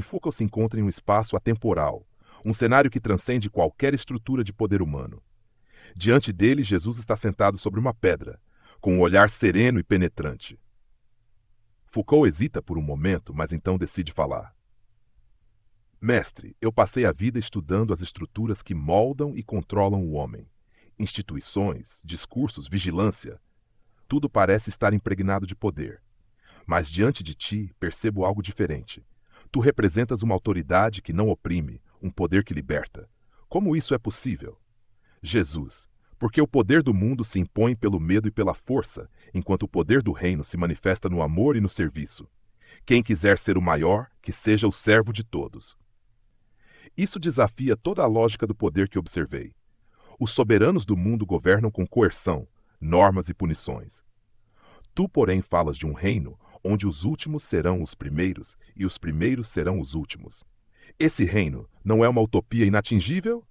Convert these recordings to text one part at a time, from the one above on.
Foucault se encontra em um espaço atemporal, um cenário que transcende qualquer estrutura de poder humano. Diante dele, Jesus está sentado sobre uma pedra, com um olhar sereno e penetrante. Foucault hesita por um momento, mas então decide falar. Mestre, eu passei a vida estudando as estruturas que moldam e controlam o homem. Instituições, discursos, vigilância. Tudo parece estar impregnado de poder. Mas diante de ti, percebo algo diferente. Tu representas uma autoridade que não oprime, um poder que liberta. Como isso é possível? Jesus, porque o poder do mundo se impõe pelo medo e pela força, enquanto o poder do reino se manifesta no amor e no serviço. Quem quiser ser o maior, que seja o servo de todos. Isso desafia toda a lógica do poder que observei. Os soberanos do mundo governam com coerção, normas e punições. Tu, porém, falas de um reino onde os últimos serão os primeiros e os primeiros serão os últimos. Esse reino não é uma utopia inatingível?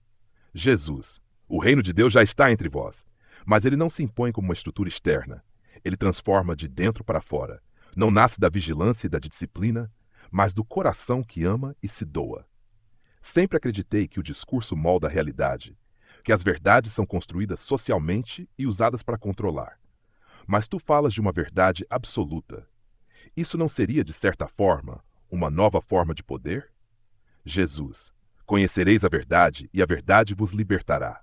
Jesus, o reino de Deus já está entre vós, mas ele não se impõe como uma estrutura externa. Ele transforma de dentro para fora. Não nasce da vigilância e da disciplina, mas do coração que ama e se doa. Sempre acreditei que o discurso molda a realidade, que as verdades são construídas socialmente e usadas para controlar. Mas tu falas de uma verdade absoluta. Isso não seria, de certa forma, uma nova forma de poder? Jesus, conhecereis a verdade e a verdade vos libertará.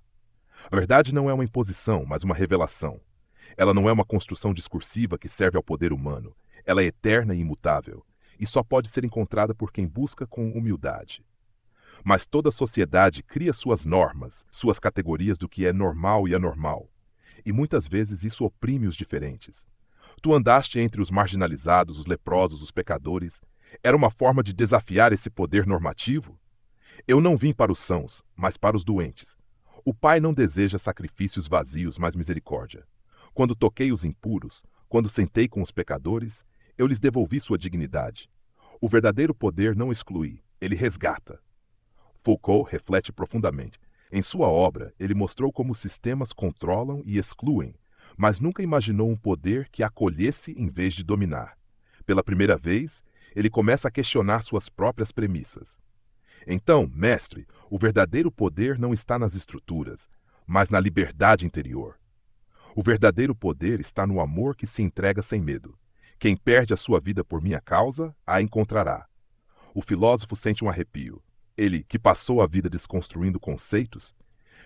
A verdade não é uma imposição, mas uma revelação. Ela não é uma construção discursiva que serve ao poder humano. Ela é eterna e imutável, e só pode ser encontrada por quem busca com humildade. Mas toda sociedade cria suas normas, suas categorias do que é normal e anormal. E muitas vezes isso oprime os diferentes. Tu andaste entre os marginalizados, os leprosos, os pecadores. Era uma forma de desafiar esse poder normativo? Eu não vim para os sãos, mas para os doentes. O Pai não deseja sacrifícios vazios, mas misericórdia. Quando toquei os impuros, quando sentei com os pecadores, eu lhes devolvi sua dignidade. O verdadeiro poder não exclui, ele resgata. Foucault reflete profundamente. Em sua obra, ele mostrou como os sistemas controlam e excluem, mas nunca imaginou um poder que acolhesse em vez de dominar. Pela primeira vez, ele começa a questionar suas próprias premissas. Então, mestre, o verdadeiro poder não está nas estruturas, mas na liberdade interior. O verdadeiro poder está no amor que se entrega sem medo. Quem perde a sua vida por minha causa, a encontrará. O filósofo sente um arrepio. Ele, que passou a vida desconstruindo conceitos,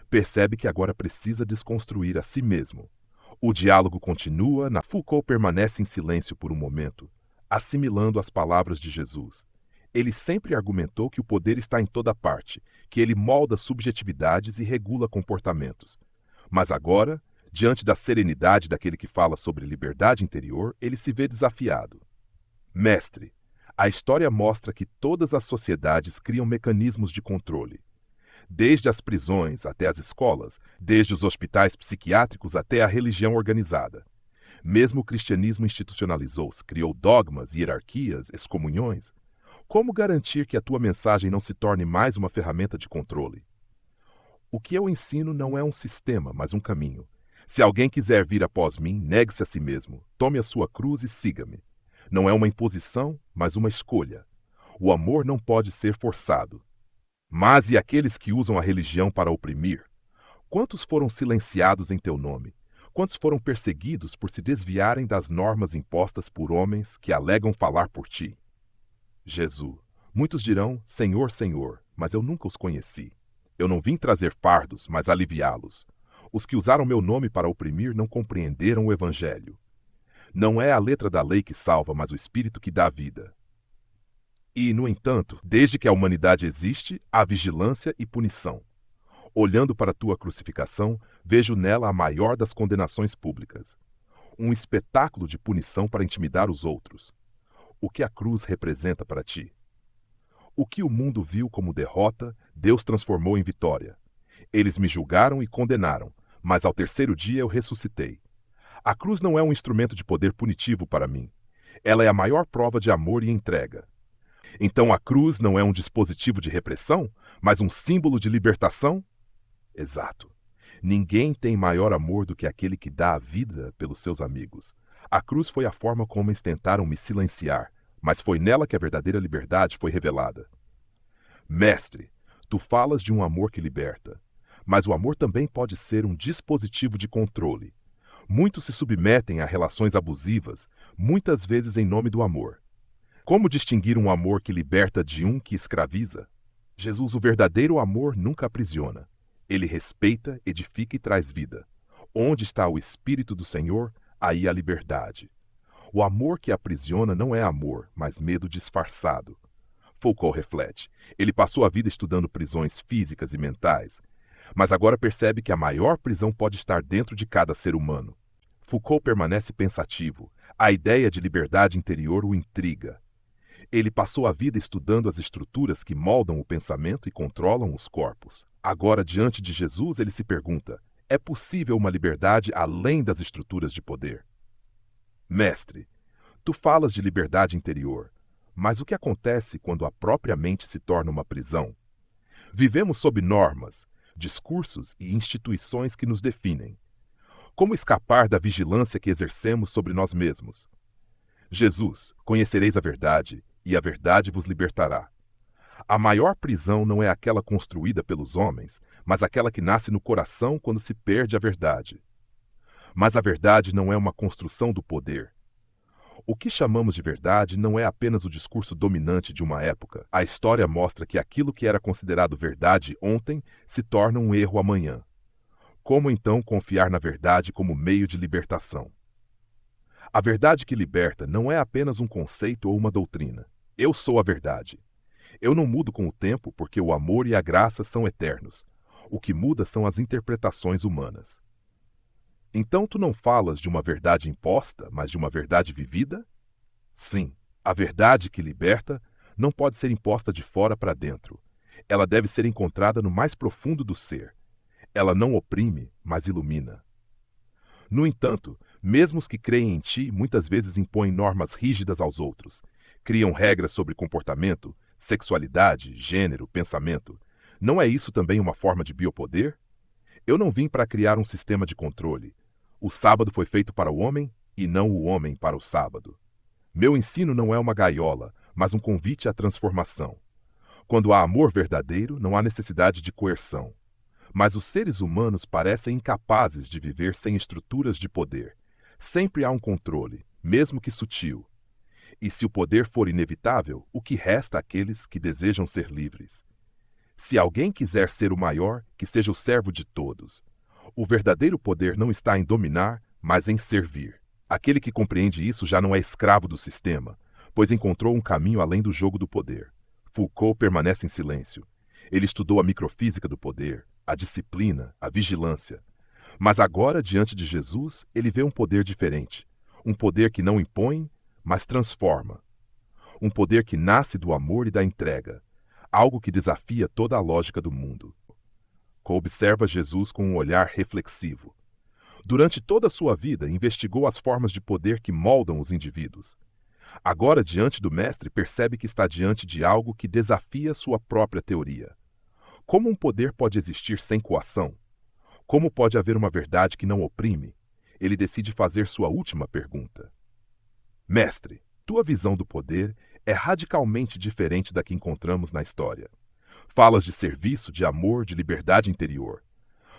percebe que agora precisa desconstruir a si mesmo. O diálogo continua, Foucault permanece em silêncio por um momento, assimilando as palavras de Jesus. Ele sempre argumentou que o poder está em toda parte, que ele molda subjetividades e regula comportamentos. Mas agora, diante da serenidade daquele que fala sobre liberdade interior, ele se vê desafiado. Mestre, a história mostra que todas as sociedades criam mecanismos de controle. Desde as prisões até as escolas, desde os hospitais psiquiátricos até a religião organizada. Mesmo o cristianismo institucionalizou-se, criou dogmas, hierarquias, excomunhões. Como garantir que a tua mensagem não se torne mais uma ferramenta de controle? O que eu ensino não é um sistema, mas um caminho. Se alguém quiser vir após mim, negue-se a si mesmo, tome a sua cruz e siga-me. Não é uma imposição, mas uma escolha. O amor não pode ser forçado. Mas e aqueles que usam a religião para oprimir? Quantos foram silenciados em teu nome? Quantos foram perseguidos por se desviarem das normas impostas por homens que alegam falar por ti? Jesus, muitos dirão, Senhor, Senhor, mas eu nunca os conheci. Eu não vim trazer fardos, mas aliviá-los. Os que usaram meu nome para oprimir não compreenderam o Evangelho. Não é a letra da lei que salva, mas o Espírito que dá vida. E, no entanto, desde que a humanidade existe, há vigilância e punição. Olhando para a tua crucificação, vejo nela a maior das condenações públicas. Um espetáculo de punição para intimidar os outros. O que a cruz representa para ti? O que o mundo viu como derrota, Deus transformou em vitória. Eles me julgaram e condenaram, mas ao terceiro dia eu ressuscitei. A cruz não é um instrumento de poder punitivo para mim. Ela é a maior prova de amor e entrega. Então a cruz não é um dispositivo de repressão, mas um símbolo de libertação? Exato. Ninguém tem maior amor do que aquele que dá a vida pelos seus amigos. A cruz foi a forma como eles tentaram me silenciar, mas foi nela que a verdadeira liberdade foi revelada. Mestre, tu falas de um amor que liberta, mas o amor também pode ser um dispositivo de controle. Muitos se submetem a relações abusivas, muitas vezes em nome do amor. Como distinguir um amor que liberta de um que escraviza? Jesus, o verdadeiro amor, nunca aprisiona. Ele respeita, edifica e traz vida. Onde está o Espírito do Senhor, aí a liberdade. O amor que aprisiona não é amor, mas medo disfarçado. Foucault reflete. Ele passou a vida estudando prisões físicas e mentais, mas agora percebe que a maior prisão pode estar dentro de cada ser humano. Foucault permanece pensativo. A ideia de liberdade interior o intriga. Ele passou a vida estudando as estruturas que moldam o pensamento e controlam os corpos. Agora, diante de Jesus, ele se pergunta: é possível uma liberdade além das estruturas de poder? Mestre, tu falas de liberdade interior, mas o que acontece quando a própria mente se torna uma prisão? Vivemos sob normas, discursos e instituições que nos definem. Como escapar da vigilância que exercemos sobre nós mesmos? Jesus, conhecereis a verdade, e a verdade vos libertará. A maior prisão não é aquela construída pelos homens, mas aquela que nasce no coração quando se perde a verdade. Mas a verdade não é uma construção do poder. O que chamamos de verdade não é apenas o discurso dominante de uma época. A história mostra que aquilo que era considerado verdade ontem se torna um erro amanhã. Como então confiar na verdade como meio de libertação? A verdade que liberta não é apenas um conceito ou uma doutrina. Eu sou a verdade. Eu não mudo com o tempo porque o amor e a graça são eternos. O que muda são as interpretações humanas. Então tu não falas de uma verdade imposta, mas de uma verdade vivida? Sim, a verdade que liberta não pode ser imposta de fora para dentro. Ela deve ser encontrada no mais profundo do ser. Ela não oprime, mas ilumina. No entanto, mesmo os que creem em ti muitas vezes impõem normas rígidas aos outros, criam regras sobre comportamento, sexualidade, gênero, pensamento. Não é isso também uma forma de biopoder? Eu não vim para criar um sistema de controle. O sábado foi feito para o homem e não o homem para o sábado. Meu ensino não é uma gaiola, mas um convite à transformação. Quando há amor verdadeiro, não há necessidade de coerção. Mas os seres humanos parecem incapazes de viver sem estruturas de poder. Sempre há um controle, mesmo que sutil. E se o poder for inevitável, o que resta àqueles que desejam ser livres? Se alguém quiser ser o maior, que seja o servo de todos. O verdadeiro poder não está em dominar, mas em servir. Aquele que compreende isso já não é escravo do sistema, pois encontrou um caminho além do jogo do poder. Foucault permanece em silêncio. Ele estudou a microfísica do poder, a disciplina, a vigilância. Mas agora, diante de Jesus, ele vê um poder diferente. Um poder que não impõe, mas transforma. Um poder que nasce do amor e da entrega. Algo que desafia toda a lógica do mundo. Observa Jesus com um olhar reflexivo. Durante toda a sua vida, investigou as formas de poder que moldam os indivíduos. Agora, diante do Mestre, percebe que está diante de algo que desafia sua própria teoria. Como um poder pode existir sem coação? Como pode haver uma verdade que não oprime? Ele decide fazer sua última pergunta. Mestre, tua visão do poder é radicalmente diferente da que encontramos na história. Falas de serviço, de amor, de liberdade interior.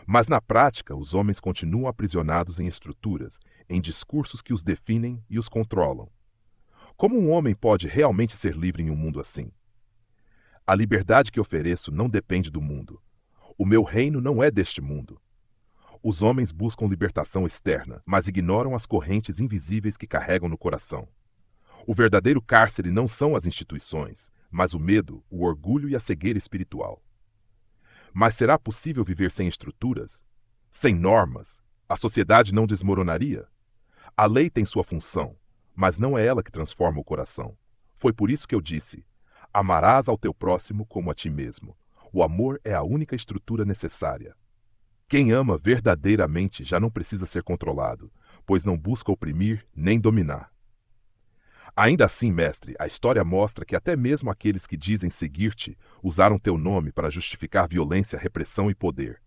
Mas na prática, os homens continuam aprisionados em estruturas, em discursos que os definem e os controlam. Como um homem pode realmente ser livre em um mundo assim? A liberdade que ofereço não depende do mundo. O meu reino não é deste mundo. Os homens buscam libertação externa, mas ignoram as correntes invisíveis que carregam no coração. O verdadeiro cárcere não são as instituições, mas o medo, o orgulho e a cegueira espiritual. Mas será possível viver sem estruturas? Sem normas? A sociedade não desmoronaria? A lei tem sua função, mas não é ela que transforma o coração. Foi por isso que eu disse: amarás ao teu próximo como a ti mesmo. O amor é a única estrutura necessária. Quem ama verdadeiramente já não precisa ser controlado, pois não busca oprimir nem dominar. Ainda assim, mestre, a história mostra que até mesmo aqueles que dizem seguir-te usaram teu nome para justificar violência, repressão e poder.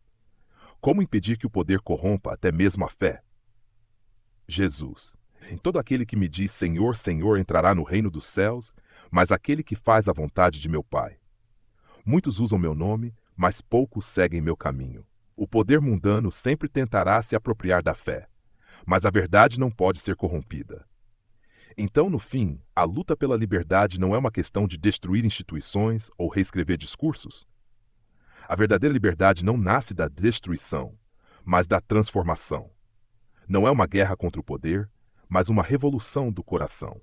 Como impedir que o poder corrompa até mesmo a fé? Jesus, Em todo aquele que me diz Senhor, Senhor entrará no reino dos céus, mas aquele que faz a vontade de meu Pai. Muitos usam meu nome, mas poucos seguem meu caminho. O poder mundano sempre tentará se apropriar da fé, mas a verdade não pode ser corrompida. Então, no fim, a luta pela liberdade não é uma questão de destruir instituições ou reescrever discursos. A verdadeira liberdade não nasce da destruição, mas da transformação. Não é uma guerra contra o poder, mas uma revolução do coração.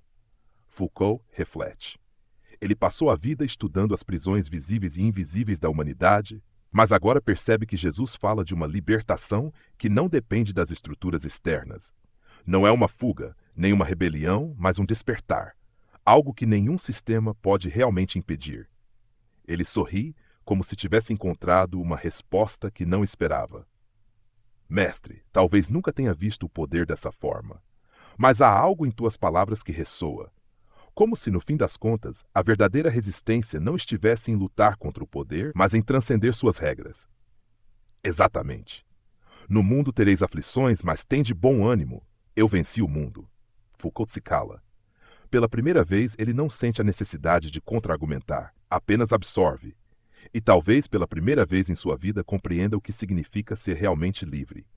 Foucault reflete. Ele passou a vida estudando as prisões visíveis e invisíveis da humanidade, mas agora percebe que Jesus fala de uma libertação que não depende das estruturas externas. Não é uma fuga, nem uma rebelião, mas um despertar, algo que nenhum sistema pode realmente impedir. Ele sorri como se tivesse encontrado uma resposta que não esperava. Mestre, talvez nunca tenha visto o poder dessa forma, mas há algo em tuas palavras que ressoa. Como se, no fim das contas, a verdadeira resistência não estivesse em lutar contra o poder, mas em transcender suas regras. Exatamente. No mundo tereis aflições, mas tende bom ânimo. Eu venci o mundo. Foucault se cala. Pela primeira vez, ele não sente a necessidade de contra-argumentar, apenas absorve. E talvez pela primeira vez em sua vida compreenda o que significa ser realmente livre.